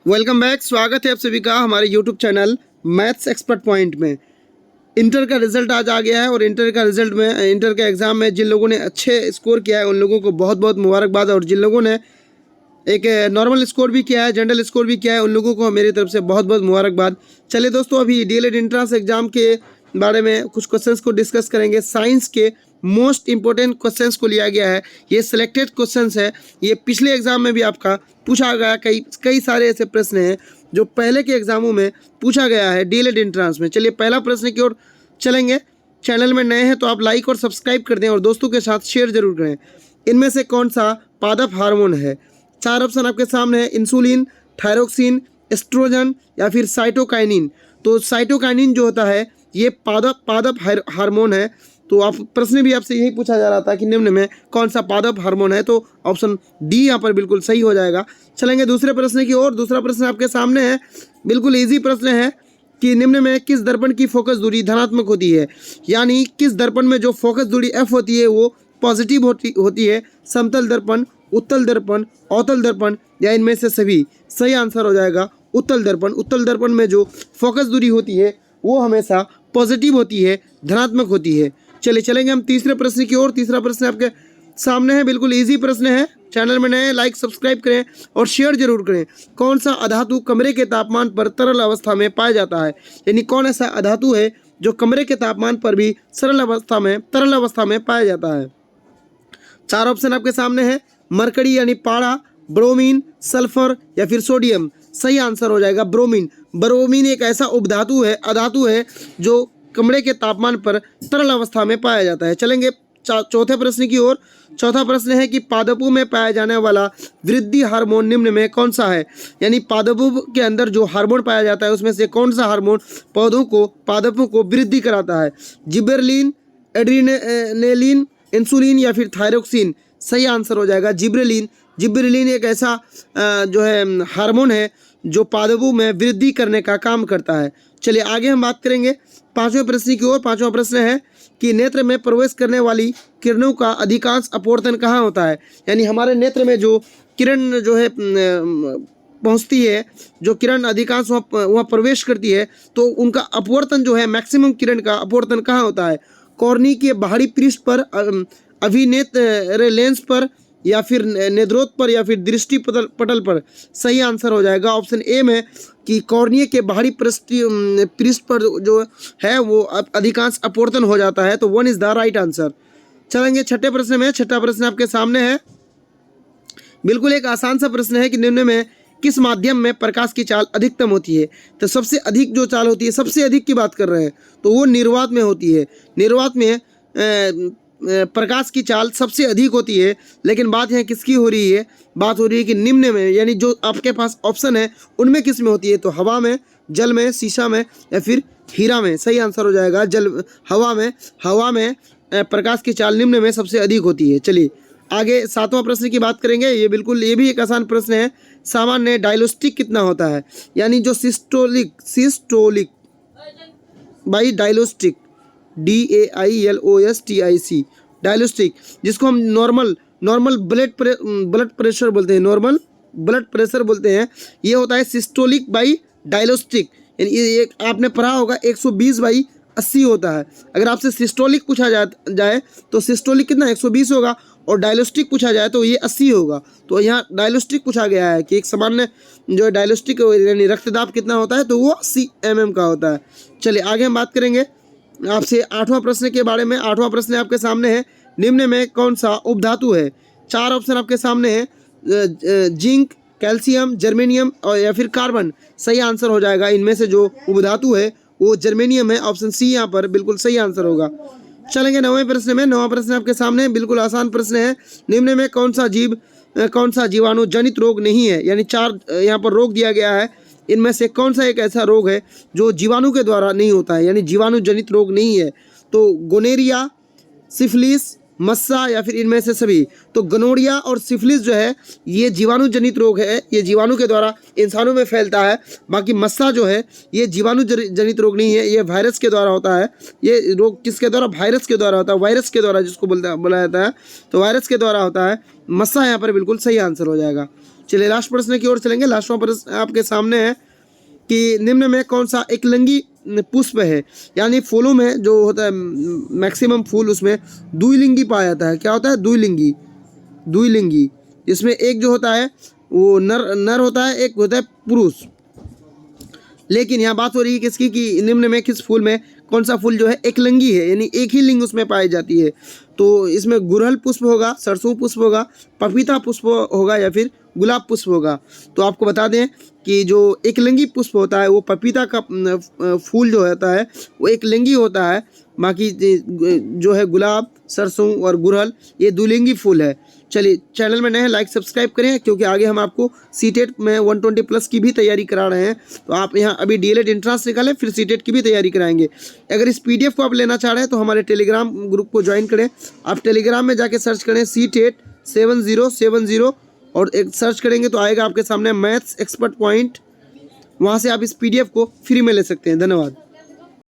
Welcome back. स्वागत है आप सभी का हमारे YouTube channel maths expert point में। इंटर का रिजल्ट आज आ गया है और इंटर का एग्ज़ाम में जिन लोगों ने अच्छे स्कोर किया है उन लोगों को बहुत बहुत मुबारकबाद, और जिन लोगों ने एक नॉर्मल स्कोर भी किया है, जनरल स्कोर भी किया है, उन लोगों को मेरी तरफ से बहुत बहुत मुबारकबाद। चलिए दोस्तों, अभी डीएलएड एंट्रेंस एग्जाम के बारे में कुछ क्वेश्चंस को डिस्कस करेंगे। साइंस के मोस्ट इंपॉर्टेंट क्वेश्चंस को लिया गया है, ये सिलेक्टेड क्वेश्चंस है। ये पिछले एग्जाम में भी आपका पूछा गया, कई सारे ऐसे प्रश्न हैं जो पहले के एग्जामों में पूछा गया है डीएलएड एंट्रेंस में। चलिए पहला प्रश्न की ओर चलेंगे। चैनल में नए हैं तो आप लाइक और सब्सक्राइब कर दें और दोस्तों के साथ शेयर जरूर करें। इनमें से कौन सा पादप हार्मोन है? चार ऑप्शन आपके सामने है, इंसुलिन, थायरोक्सिन, एस्ट्रोजन या फिर साइटोकाइनिन। तो साइटोकाइनिन जो होता है ये पादप हार्मोन है। तो आप प्रश्न भी आपसे यही पूछा जा रहा था कि निम्न में कौन सा पादप हार्मोन है, तो ऑप्शन डी यहाँ पर बिल्कुल सही हो जाएगा। चलेंगे दूसरे प्रश्न की ओर। दूसरा प्रश्न आपके सामने है, बिल्कुल ईजी प्रश्न है कि निम्न में किस दर्पण की फोकस दूरी धनात्मक होती है? यानी किस दर्पण में जो फोकस दूरी एफ होती है वो पॉजिटिव होती है? समतल दर्पण, उत्तल दर्पण, अवतल दर्पण या इनमें से सभी? सही आंसर हो जाएगा उत्तल दर्पण। उत्तल दर्पण में जो फोकस दूरी होती है वो हमेशा पॉजिटिव होती है, धनात्मक होती है। चलेंगे हम तीसरे प्रश्न की ओर। तीसरा प्रश्न आपके सामने है, बिल्कुल इजी प्रश्न है। चैनल में नए लाइक सब्सक्राइब करें और शेयर जरूर करें। कौन सा अधातु कमरे के तापमान पर तरल अवस्था में पाया जाता है? यानी कौन ऐसा अधातु है जो कमरे के तापमान पर भी तरल अवस्था में पाया जाता है? चार ऑप्शन आपके सामने है, मरकरी यानी पारा, ब्रोमीन, सल्फर या फिर सोडियम। सही आंसर हो जाएगा ब्रोमीन। ब्रोमीन एक ऐसा अधातु है जो कमरे के तापमान पर तरल अवस्था में पाया जाता है। चलेंगे चौथे प्रश्न की ओर। चौथा प्रश्न है कि पादपों में पाया जाने वाला वृद्धि हार्मोन निम्न में कौन सा है? यानी पादपों के अंदर जो हार्मोन पाया जाता है उसमें से कौन सा हार्मोन पादपों को वृद्धि कराता है? जिबेरलिन, एड्रीनेलिन, इंसुलिन या फिर थायरोक्सिन? सही आंसर हो जाएगा जिबरेलिन। जिबरेलिन एक ऐसा जो है हार्मोन है जो पादपों में वृद्धि करने का काम करता है। चलिए आगे हम बात करेंगे पांचवें प्रश्न की ओर। पांचवा प्रश्न है कि नेत्र में प्रवेश करने वाली किरणों का अधिकांश अपवर्तन कहाँ होता है? यानी हमारे नेत्र में जो किरण जो है पहुँचती है, जो किरण अधिकांश वहाँ प्रवेश करती है, तो उनका अपवर्तन जो है, मैक्सिमम किरण का अपवर्तन कहाँ होता है? कॉर्नी के बाहरी पृष्ठ पर, अभिनेत्र लेंस पर या फिर नेत्रोत पर या फिर दृष्टि पटल पर? सही आंसर हो जाएगा ऑप्शन ए में कि कॉर्निया के बाहरी पृष्ठ पर जो है वो अधिकांश अपवर्तन हो जाता है। तो 1 इज द राइट आंसर। चलेंगे छठे प्रश्न में। छठा प्रश्न आपके सामने है, बिल्कुल एक आसान सा प्रश्न है कि निम्न में किस माध्यम में प्रकाश की चाल अधिकतम होती है? तो सबसे अधिक जो चाल होती है, सबसे अधिक की बात कर रहे हैं, तो वो निर्वात में होती है। निर्वात में प्रकाश की चाल सबसे अधिक होती है। लेकिन बात यहाँ किसकी हो रही है? बात हो रही है कि निम्न में, यानी जो आपके पास ऑप्शन है उनमें किस में होती है? तो हवा में, जल में, शीशा में या फिर हीरा में? सही आंसर हो जाएगा हवा में प्रकाश की चाल निम्न में सबसे अधिक होती है। चलिए आगे सातवां प्रश्न की बात करेंगे। ये भी एक आसान प्रश्न है। सामान्य डायलोस्टिक कितना होता है? यानी जो सिस्टोलिक बाई डायलोस्टिक, DAILOSTIC, डायलोस्टिक, जिसको हम नॉर्मल ब्लड प्रेशर बोलते हैं, नॉर्मल ब्लड प्रेशर बोलते हैं, ये होता है सिस्टोलिक बाई डायलोस्टिक। यानी ये आपने पढ़ा होगा 120/80 होता है। अगर आपसे सिस्टोलिक पूछा जाए तो सिस्टोलिक कितना 120 होगा, और डायलोस्टिक पूछा जाए तो ये 80 होगा। तो यहाँ डायलोस्टिक पूछा गया है कि एक सामान्य जो डायलोस्टिक यानी रक्तदाब कितना होता है, तो वो 80 mm का होता है। चलिए आगे हम बात करेंगे आपसे आठवां प्रश्न के बारे में। आठवां प्रश्न आपके सामने है, निम्न में कौन सा उपधातु है? चार ऑप्शन आपके सामने है, जिंक, कैल्शियम, जर्मेनियम और या फिर कार्बन। सही आंसर हो जाएगा इनमें से जो उपधातु है वो जर्मेनियम है। ऑप्शन सी यहाँ पर बिल्कुल सही आंसर होगा। चलेंगे नौवें प्रश्न में। नौवां प्रश्न आपके सामने बिल्कुल आसान प्रश्न है, निम्न में कौन सा जीवाणु जनित रोग नहीं है? यानी चार यहाँ पर रोग दिया गया है, इनमें से कौन सा एक ऐसा रोग है जो जीवाणु के द्वारा नहीं होता है, यानी जीवाणु जनित रोग नहीं है? तो गोनेरिया, सिफिलिस, मस्सा या फिर इनमें से सभी? तो गोनोरिया और सिफिलिस जो है ये जीवाणु जनित रोग है, ये जीवाणु के द्वारा इंसानों में फैलता है। बाकी मस्सा जो है ये जीवाणु जनित रोग नहीं है, ये वायरस के द्वारा होता है। ये रोग किसके द्वारा? वायरस के द्वारा होता है, वायरस के द्वारा जिसको बोला जाता है, तो वायरस के द्वारा होता है। मस्सा यहाँ पर बिल्कुल सही आंसर हो जाएगा। चलिए लास्ट प्रश्न की ओर चलेंगे। लास्टवां प्रश्न आपके सामने है कि निम्न में कौन सा एकलिंगी पुष्प है, यानी फूलों में जो होता है मैक्सिमम फूल उसमें द्विलिंगी पाया जाता है। क्या होता है? द्विलिंगी। द्विलिंगी इसमें एक जो होता है वो नर होता है, एक होता है पुरुष। लेकिन यहाँ बात हो रही है किसकी कि निम्न में किस फूल में कौन सा फूल जो है एकलिंगी है, यानी एक ही लिंग उसमें पाई जाती है। तो इसमें गुड़हल पुष्प होगा, सरसों पुष्प होगा, पपीता पुष्प होगा या फिर गुलाब पुष्प होगा। तो आपको बता दें कि जो एकलिंगी पुष्प होता है वो पपीता का फूल जो होता है वो एकलिंगी होता है। बाकी जो है गुलाब, सरसों और गुड़हल ये द्विलिंगी फूल है। चलिए चैनल में नए हैं लाइक सब्सक्राइब करें, क्योंकि आगे हम आपको सीटेट में 120+ की भी तैयारी करा रहे हैं। तो आप यहाँ अभी डीएलएड एंट्रेंस निकालें, फिर सीटेट की भी तैयारी कराएंगे। अगर इस पीडीएफ को आप लेना चाह रहे हैं तो हमारे टेलीग्राम ग्रुप को ज्वाइन करें। आप टेलीग्राम में जाके सर्च करें सीटेट 7070 और एक सर्च करेंगे तो आएगा आपके सामने मैथ्स एक्सपर्ट पॉइंट। वहाँ से आप इस पीडीएफ को फ्री में ले सकते हैं। धन्यवाद।